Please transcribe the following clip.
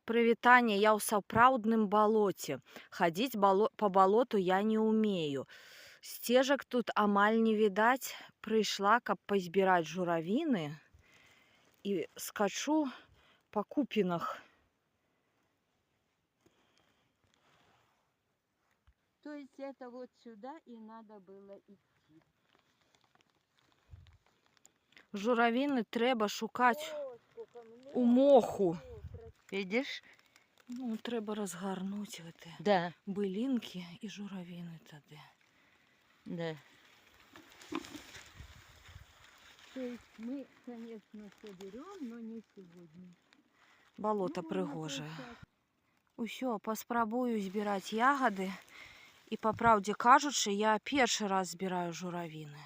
Прывітанне, я ў сапраўдным балоце. Хадзіць па балоту я не ўмею. Сцежак тут амаль не відаць. Прыйшла, каб пазбіраць журавіны і скачу па купінах. То есть это вот сюда и надо было идти. Журавіны трэба шукаць О, сколько много. у моху. Видишь? Ну, трэба разгарнуць гэтыя Да, былінкі і журавіны тады. да. То есть мы, конечно, соберем, но не сегодня. Балота прыгожае. Усё, паспрабую збіраць ягады. І па праўдзе кажучы, я першы раз збіраю журавіны.